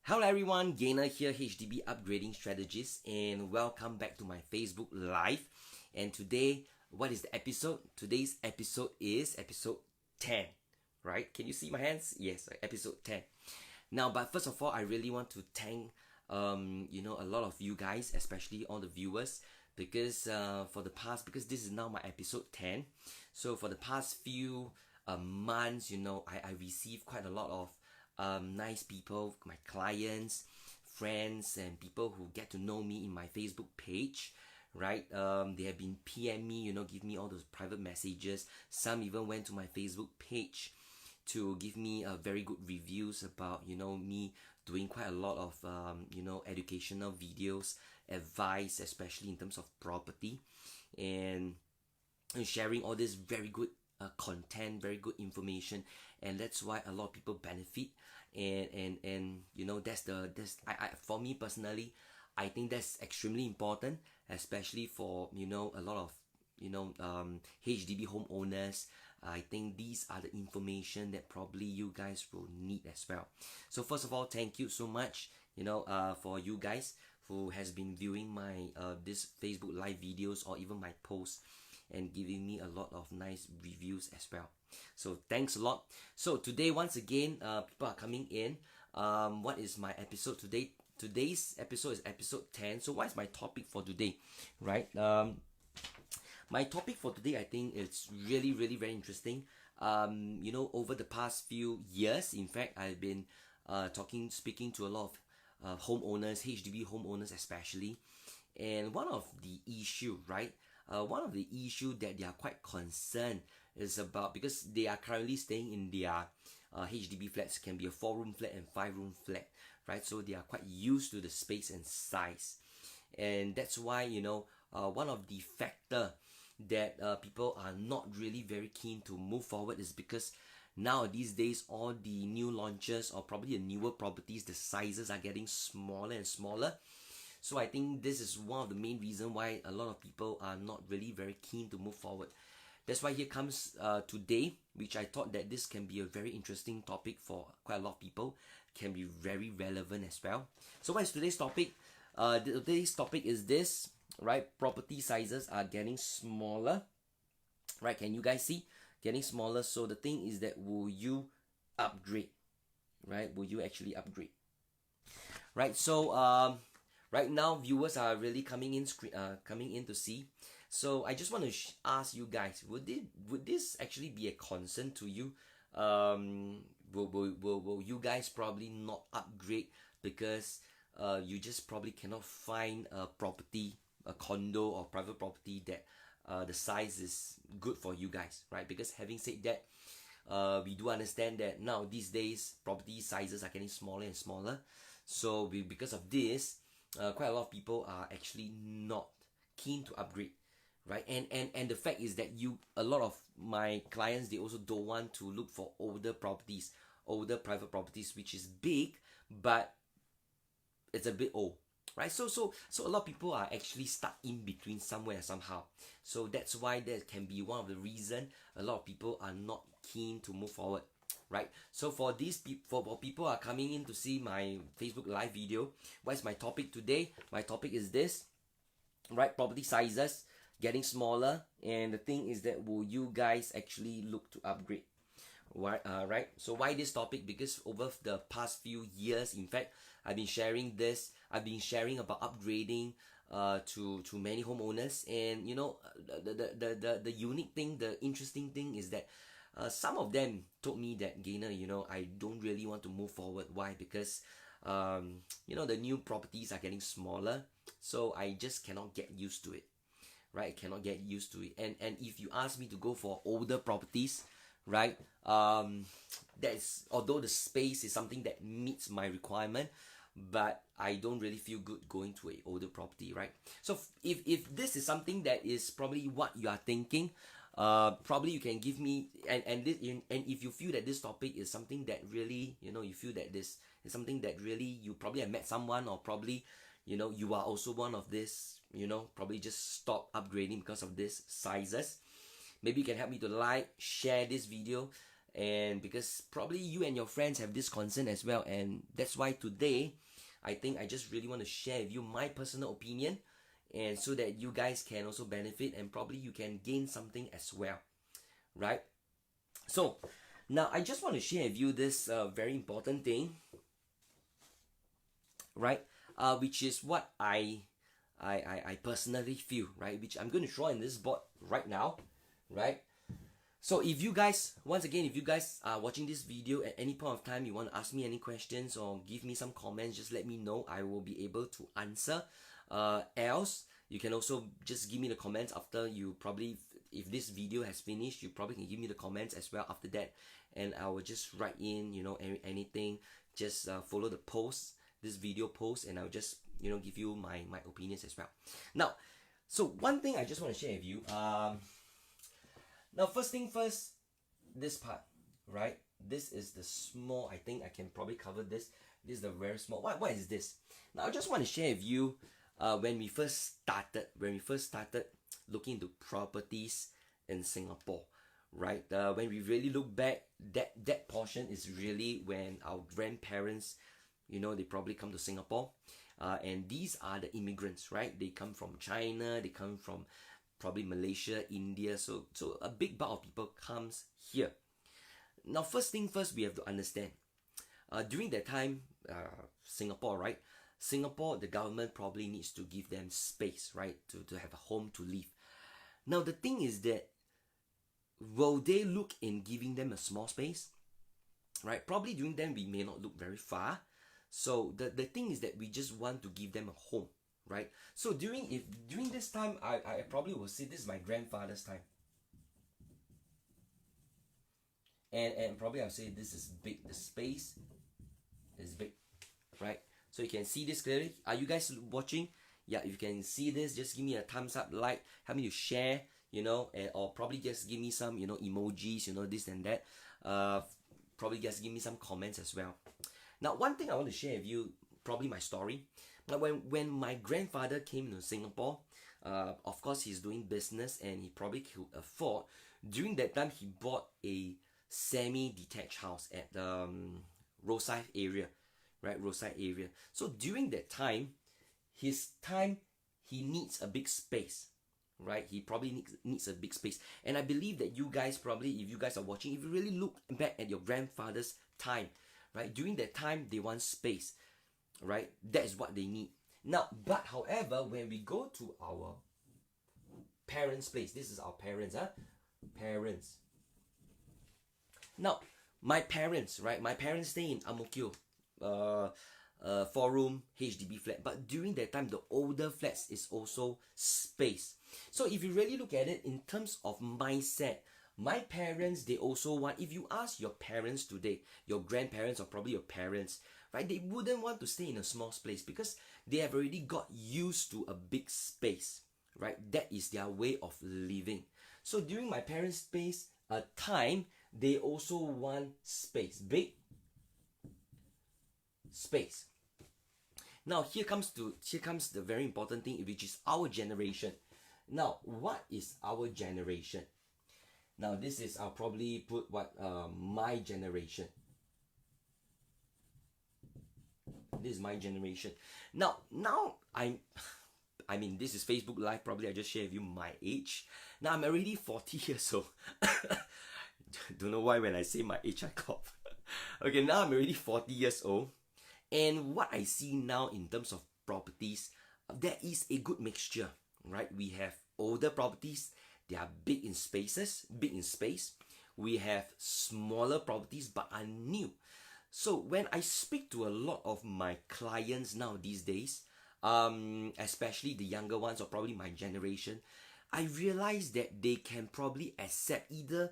Hello everyone, Gainer here, HDB Upgrading Strategist, and welcome back to my Facebook Live. And today, what is the episode? Today's episode is episode 10, right? Can you see my hands? Yes, episode 10. Now, but first of all, I really want to thank, a lot of you guys, especially all the viewers, because because this is now my episode 10. So for the past few months, I received quite a lot of nice people, my clients, friends, and people who get to know me in my Facebook page, right? They have been PM me, give me all those private messages. Some even went to my Facebook page to give me very good reviews about, me doing quite a lot of, educational videos, advice, especially in terms of property, and sharing all this very good content, very good information, and that's why a lot of people benefit. And for me personally, I think that's extremely important, especially for a lot of HDB homeowners. I think these are the information that probably you guys will need as well. So first of all, thank you so much for you guys who has been viewing my this Facebook live videos or even my posts and giving me a lot of nice reviews as well. So thanks a lot. So today, once again, people are coming in. What is my episode today? Today's episode is episode 10. So what is my topic for today, right? My topic for today, I think it's really, really very interesting. Over the past few years, in fact, I've been speaking to a lot of homeowners, HDB homeowners especially, and one of the issue, right? One of the issue that they are quite concerned is about, because they are currently staying in their HDB flats, can be a 4-room flat and 5-room flat, right? So they are quite used to the space and size, and that's why one of the factor that people are not really very keen to move forward is because now these days all the new launches or probably the newer properties, the sizes are getting smaller and smaller. So I think this is one of the main reasons why a lot of people are not really very keen to move forward. That's why here comes today, which I thought that this can be a very interesting topic for quite a lot of people, can be very relevant as well. So what is today's topic? Today's topic is this, right? Property sizes are getting smaller, right? Can you guys see? Getting smaller. So the thing is that will you upgrade, right? Will you actually upgrade, right? So right now, viewers are really coming in to see. So I just want to ask you guys: would this actually be a concern to you? Will you guys probably not upgrade because you just probably cannot find a property, a condo or private property that the size is good for you guys, right? Because having said that, we do understand that now these days property sizes are getting smaller and smaller. So because of this, quite a lot of people are actually not keen to upgrade, right? And the fact is that a lot of my clients, they also don't want to look for older properties, older private properties, which is big but it's a bit old, right? So a lot of people are actually stuck in between somewhere somehow. So that's why that can be one of the reason a lot of people are not keen to move forward, right? So for people are coming in to see my Facebook live video, what is my topic today? My topic is this, right? Property sizes getting smaller, and the thing is that will you guys actually look to upgrade? Why, right? So why this topic? Because over the past few years, in fact, I've been sharing about upgrading to many homeowners, and the unique thing, the interesting thing is that some of them told me that, Gainer, I don't really want to move forward. Why? Because the new properties are getting smaller, so I just cannot get used to it, right? I cannot get used to it. And if you ask me to go for older properties, right, that's, although the space is something that meets my requirement, but I don't really feel good going to a older property, right? So if this is something that is probably what you are thinking, probably you can give me, and if you feel that this topic is something that really, you feel that this is something that really, you probably have met someone, or probably you are also one of this, probably just stop upgrading because of these sizes. Maybe you can help me to like, share this video, and because probably you and your friends have this concern as well, and that's why today I think I just really want to share with you my personal opinion, and so that you guys can also benefit and probably you can gain something as well, right? So now I just want to share with you this very important thing, right? Which is what I personally feel, right? Which I'm going to draw in this board right now, right? So if you guys, once again, if you guys are watching this video at any point of time, you want to ask me any questions or give me some comments, just let me know. I will be able to answer. Else, you can also just give me the comments after you probably, if this video has finished, you probably can give me the comments as well after that. And I will just write in, anything. Just follow the post, this video post, and I'll just, give you my opinions as well. Now, so one thing I just want to share with you. Now, first thing first, this part, right? This is the small, I think I can probably cover this. This is the very small. What is this? Now, I just want to share with you when we first started looking into properties in Singapore, right? When we really look back, that portion is really when our grandparents, they probably come to Singapore. And these are the immigrants, right? They come from China, they come from probably Malaysia, India, so a big bulk of people comes here. Now, first thing first, we have to understand. During that time, Singapore, right? Singapore, the government probably needs to give them space, right? To have a home to live. Now, the thing is that, will they look in giving them a small space? Right? Probably during then, we may not look very far. So, the thing is that we just want to give them a home. Right? So during this time, I probably will say this is my grandfather's time. And probably I'll say this is big. The space is big. Right? So you can see this clearly. Are you guys watching? Yeah, if you can see this, just give me a thumbs up, like, help me to share, or probably just give me some, emojis, this and that. Probably just give me some comments as well. Now, one thing I want to share with you, probably my story. When my grandfather came to Singapore, of course he's doing business and he probably could afford. During that time, he bought a semi-detached house at the roadside area, right? Roadside area. So during that time, he needs a big space, right? He probably needs a big space. And I believe that you guys probably, if you guys are watching, if you really look back at your grandfather's time, right? During that time, they want space. Right, that is what they need. Now, but however, when we go to our parents' place, this is our parents, parents. Now, my parents, right? My parents stay in Ang Mo Kio, 4-room HDB flat. But during that time, the older flats is also space. So if you really look at it in terms of mindset, my parents, they also want. If you ask your parents today, your grandparents or probably your parents, right, they wouldn't want to stay in a small space because they have already got used to a big space, right? That is their way of living. So during my parents' time, they also want space, big space. Now here comes the very important thing, which is our generation. Now, what is our generation? Now this is, I'll probably put my generation. This is my generation. Now I mean, this is Facebook Live. Probably I just share with you my age. Now I'm already 40 years old. Don't know why when I say my age I cough. Okay, now I'm already 40 years old. And what I see now in terms of properties, there is a good mixture, right? We have older properties. They are big in space. We have smaller properties but are new. So when I speak to a lot of my clients now these days, especially the younger ones or probably my generation, I realize that they can probably accept either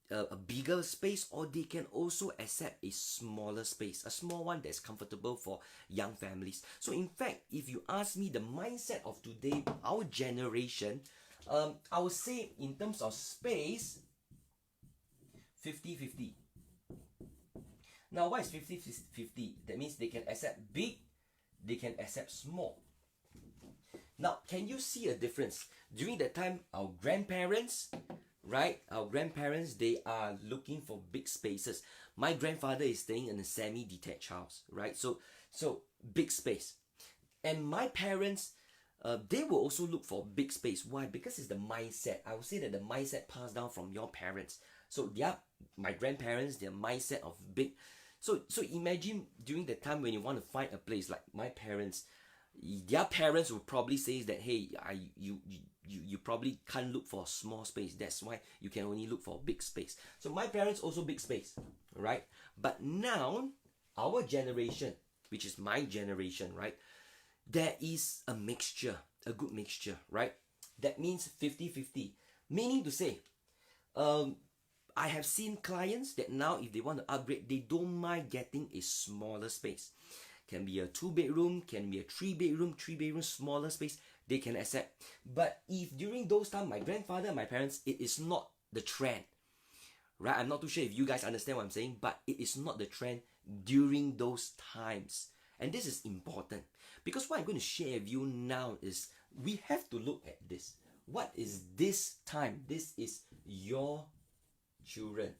a bigger space or they can also accept a smaller space, a small one that's comfortable for young families. So in fact, if you ask me the mindset of today, our generation, I would say in terms of space, 50-50. Now, what is 50-50? That means they can accept big, they can accept small. Now, can you see a difference? During that time, our grandparents, right? Our grandparents, they are looking for big spaces. My grandfather is staying in a semi-detached house, right? So big space. And my parents, they will also look for big space. Why? Because it's the mindset. I would say that the mindset passed down from your parents. So my grandparents, their mindset of big. So imagine during the time when you want to find a place, like my parents, their parents will probably say that, hey, you probably can't look for a small space. That's why you can only look for a big space. So my parents also big space, right? But now our generation, which is my generation, right? There is a mixture, a good mixture, right? That means 50-50. Meaning to say, I have seen clients that now if they want to upgrade, they don't mind getting a smaller space. Can be a 2-bedroom, can be a 3-bedroom, smaller space, they can accept. But if during those times, my grandfather, my parents, it is not the trend, right? I'm not too sure if you guys understand what I'm saying, but it is not the trend during those times. And this is important because what I'm going to share with you now is we have to look at this. What is this time? This is your children.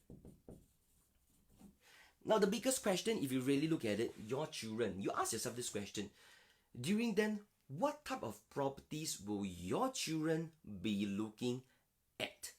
Now, the biggest question, if you really look at it, your children, you ask yourself this question. During then, what type of properties will your children be looking at?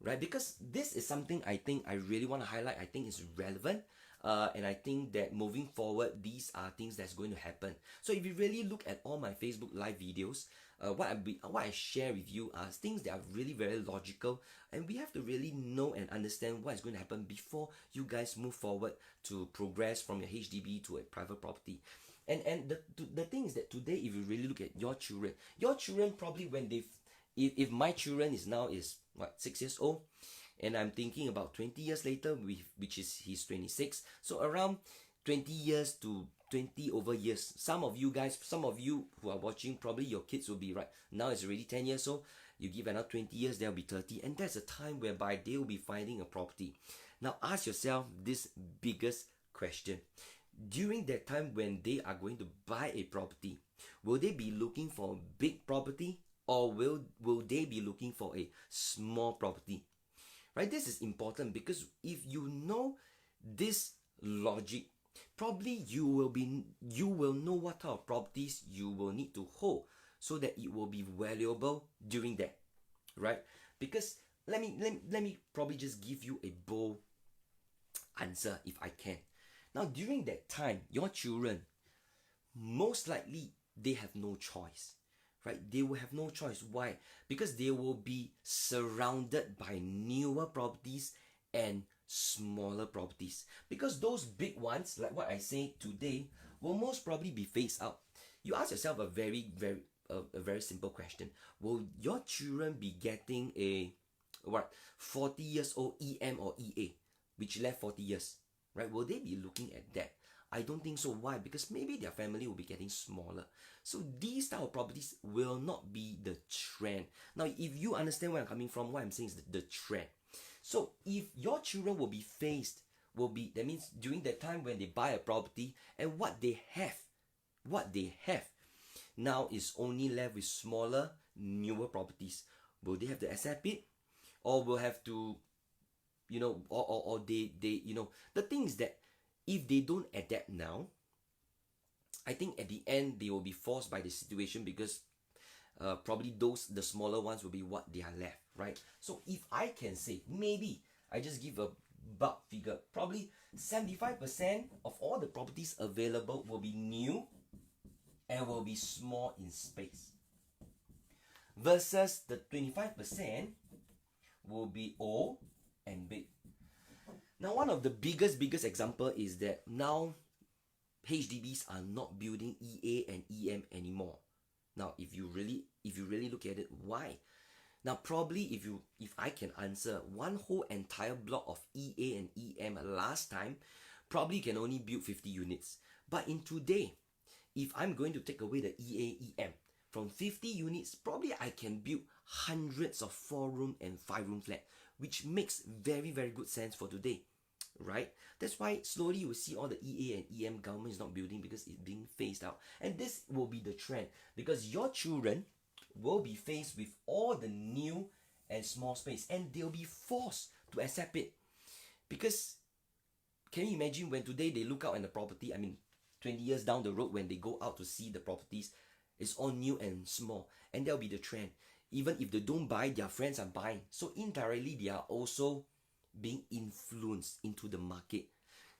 Right? Because this is something I think I really want to highlight. I think it's relevant. And I think that moving forward, these are things that's going to happen. So if you really look at all my Facebook live videos, what I share with you are things that are really very logical, and we have to really know and understand what is going to happen before you guys move forward to progress from your HDB to a private property. And the thing is that today, if you really look at your children probably when if my children is now 6 years old, and I'm thinking about 20 years later, which is he's 26, so around 20 years to 20 over years. Some of you who are watching, probably your kids will be right now it's already 10 years old. You give another 20 years, they'll be 30, and that's a time whereby they will be finding a property. Now ask yourself this biggest question. During that time when they are going to buy a property, will they be looking for a big property, or will they be looking for a small property? Right? This is important because if you know this logic, probably you will know what type of properties you will need to hold so that it will be valuable during that, right? Because let me probably just give you a bold answer if I can. Now during that time, your children, most likely they have no choice, right? They will have no choice. Why? Because they will be surrounded by newer properties and smaller properties. Because those big ones, like what I say today, will most probably be phased out. You ask yourself a very simple question. Will your children be getting a 40 years old EM or EA, which left 40 years, right? Will they be looking at that? I don't think so. Why? Because maybe their family will be getting smaller. So these type of properties will not be the trend. Now, if you understand where I'm coming from, what I'm saying is the trend. So if your children will be that means during that time when they buy a property, and what they have now is only left with smaller, newer properties. Will they have to accept it? Or will have to, or they, the thing is that if they don't adapt now, I think at the end they will be forced by the situation because probably the smaller ones will be what they are left, right? So if I can say, maybe I just give a bulk figure, probably 75% of all the properties available will be new and will be small in space, versus the 25% will be old and big. Now, one of the biggest example is that now HDBs are not building EA and EM anymore. Now, if you really look at it, why? Now, probably if I can answer, one whole entire block of EA and EM last time probably can only build 50 units. But in today, if I'm going to take away the EA, EM from 50 units, probably I can build hundreds of 4-room and 5-room flat, which makes very, very good sense for today, right? That's why slowly you will see all the EA and EM government is not building because it's being phased out. And this will be the trend because your children will be faced with all the new and small space, and they'll be forced to accept it. Because can you imagine when today they look out at the property, 20 years down the road when they go out to see the properties, it's all new and small, and that'll be the trend. Even if they don't buy, their friends are buying. So indirectly, they are also being influenced into the market.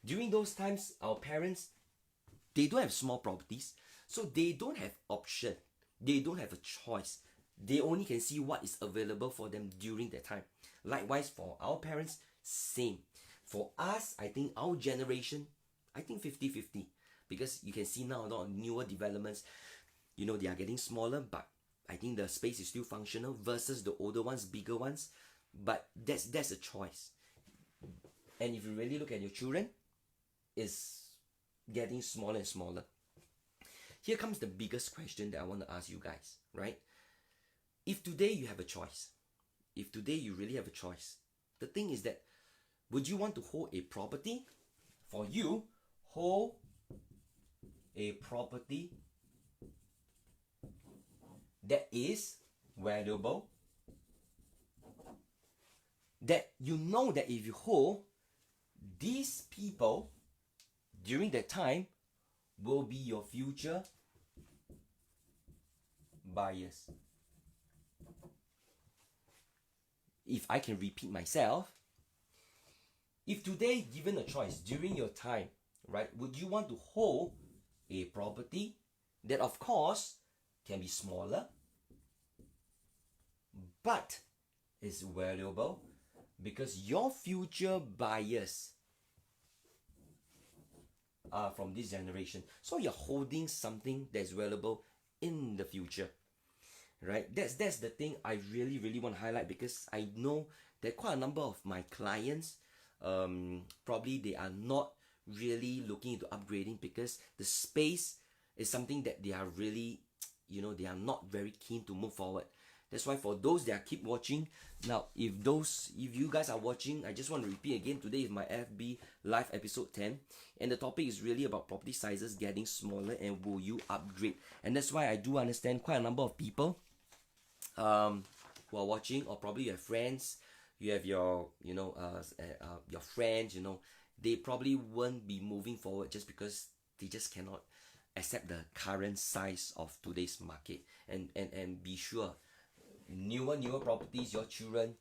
During those times, our parents, they don't have small properties, so they don't have option. They don't have a choice. They only can see what is available for them during that time. Likewise, for our parents, same. For us, I think our generation, I think 50-50. Because you can see now a lot of newer developments, they are getting smaller, but I think the space is still functional versus the older ones, bigger ones. But that's a choice. And if you really look at your children, it's getting smaller and smaller. Here comes the biggest question that I want to ask you guys, right? If today you have a choice, if today you really have a choice, the thing is that, would you want to hold a property? For you, hold a property that is valuable, that you know that if you hold, these people during that time will be your future buyers. If I can repeat myself, if today given a choice during your time, right, would you want to hold a property that of course can be smaller but is valuable because your future buyers are from this generation, so you're holding something that's valuable in the future, right? That's the thing I really want to highlight, because I know that quite a number of my clients, probably they are not really looking into upgrading because the space is something that they are really, they are not very keen to move forward. That's why for those that keep watching, now if you guys are watching, I just want to repeat again, today is my FB live episode 10, and the topic is really about property sizes getting smaller and will you upgrade. And that's why I do understand quite a number of people who are watching, or probably you have friends, you have your your friends, they probably won't be moving forward just because they just cannot accept the current size of today's market. And be sure, newer properties, your children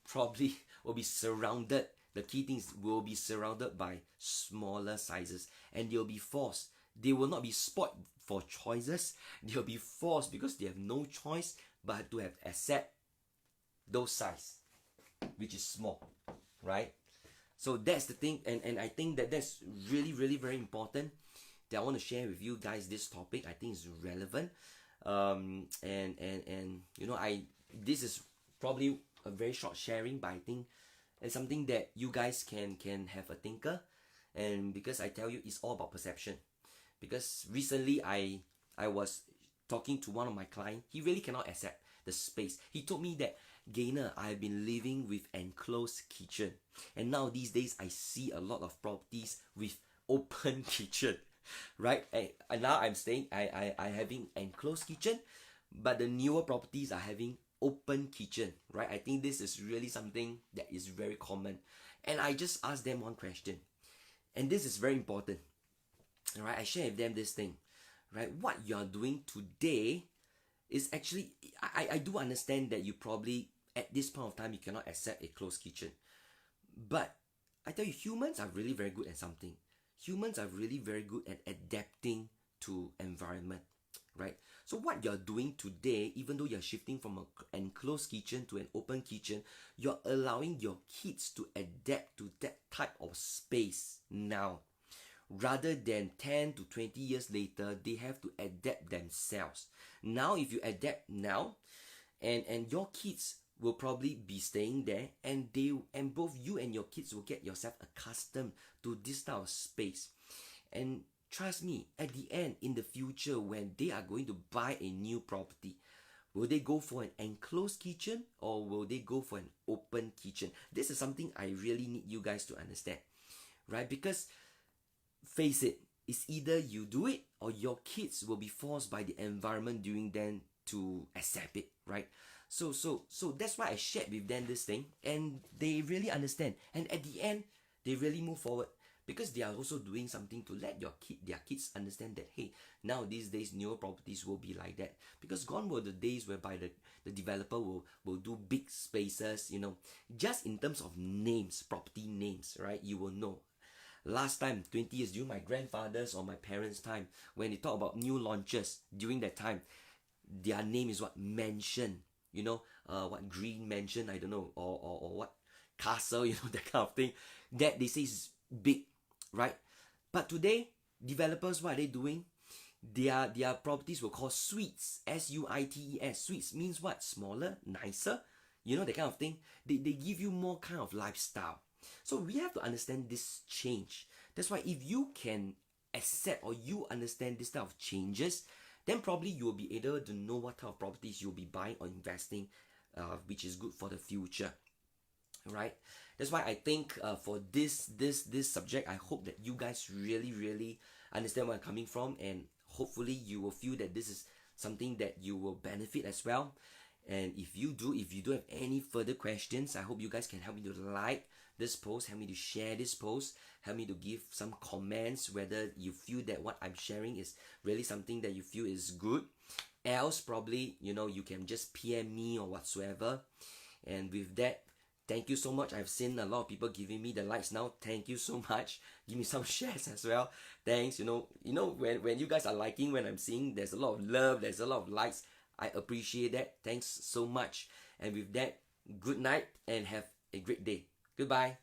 probably will be surrounded, the key things will be surrounded by smaller sizes, and they'll be forced. They will not be spoiled for choices, they'll be forced because they have no choice but to have accept those size, which is small, right? So that's the thing, and I think that's really very important that I want to share with you guys. This topic I think is relevant, and this is probably a very short sharing, but I think it's something that you guys can have a thinker. And because I tell you, it's all about perception. Because recently I was talking to one of my clients, he really cannot accept the space. He told me that, Gainer, I've been living with enclosed kitchen, and now these days I see a lot of properties with open kitchen, right? And now I'm staying, I having enclosed kitchen, but the newer properties are having open kitchen, right? I think this is really something that is very common. And I just asked them one question, and this is very important, all right? I share with them this thing, right? What you're doing today is actually, I do understand that you probably at this point of time you cannot accept a closed kitchen, but I tell you, humans are really very good at something. Humans are really very good at adapting to environment, right? So what you're doing today, even though you're shifting from an enclosed kitchen to an open kitchen, you're allowing your kids to adapt to that type of space now, rather than 10 to 20 years later they have to adapt themselves. Now if you adapt now, and your kids will probably be staying there, and both you and your kids will get yourself accustomed to this type of space. And trust me, at the end, in the future, when they are going to buy a new property, will they go for an enclosed kitchen or will they go for an open kitchen? This is something I really need you guys to understand, right? Because face it, it's either you do it or your kids will be forced by the environment during then to accept it, right? So that's why I shared with them this thing, and they really understand. And at the end, they really move forward because they are also doing something to let their kids understand that, hey, now these days newer properties will be like that. Because gone were the days whereby the developer will do big spaces, just in terms of names, property names, right? You will know. Last time, 20 years, during my grandfather's or my parents' time, when they talk about new launches, during that time, their name is what? Mansion. What green mansion, I don't know, or what castle, that kind of thing. That they say is big, right? But today, developers, what are they doing? Their properties were called suites. S-U-I-T-E-S. Suites means what? Smaller, nicer, that kind of thing. They give you more kind of lifestyle. So we have to understand this change. That's why if you can accept or you understand this type of changes, then probably you will be able to know what type of properties you'll be buying or investing, which is good for the future, right? That's why I think for this subject, I hope that you guys really understand where I'm coming from, and hopefully you will feel that this is something that you will benefit as well. And if you do have any further questions, I hope you guys can help me to like this post, help me to share this post, help me to give some comments whether you feel that what I'm sharing is really something that you feel is good. Else probably, you can just PM me or whatsoever. And with that, thank you so much. I've seen a lot of people giving me the likes now. Thank you so much. Give me some shares as well. Thanks. When you guys are liking, when I'm seeing there's a lot of love, there's a lot of likes, I appreciate that. Thanks so much. And with that, good night and have a great day. Goodbye.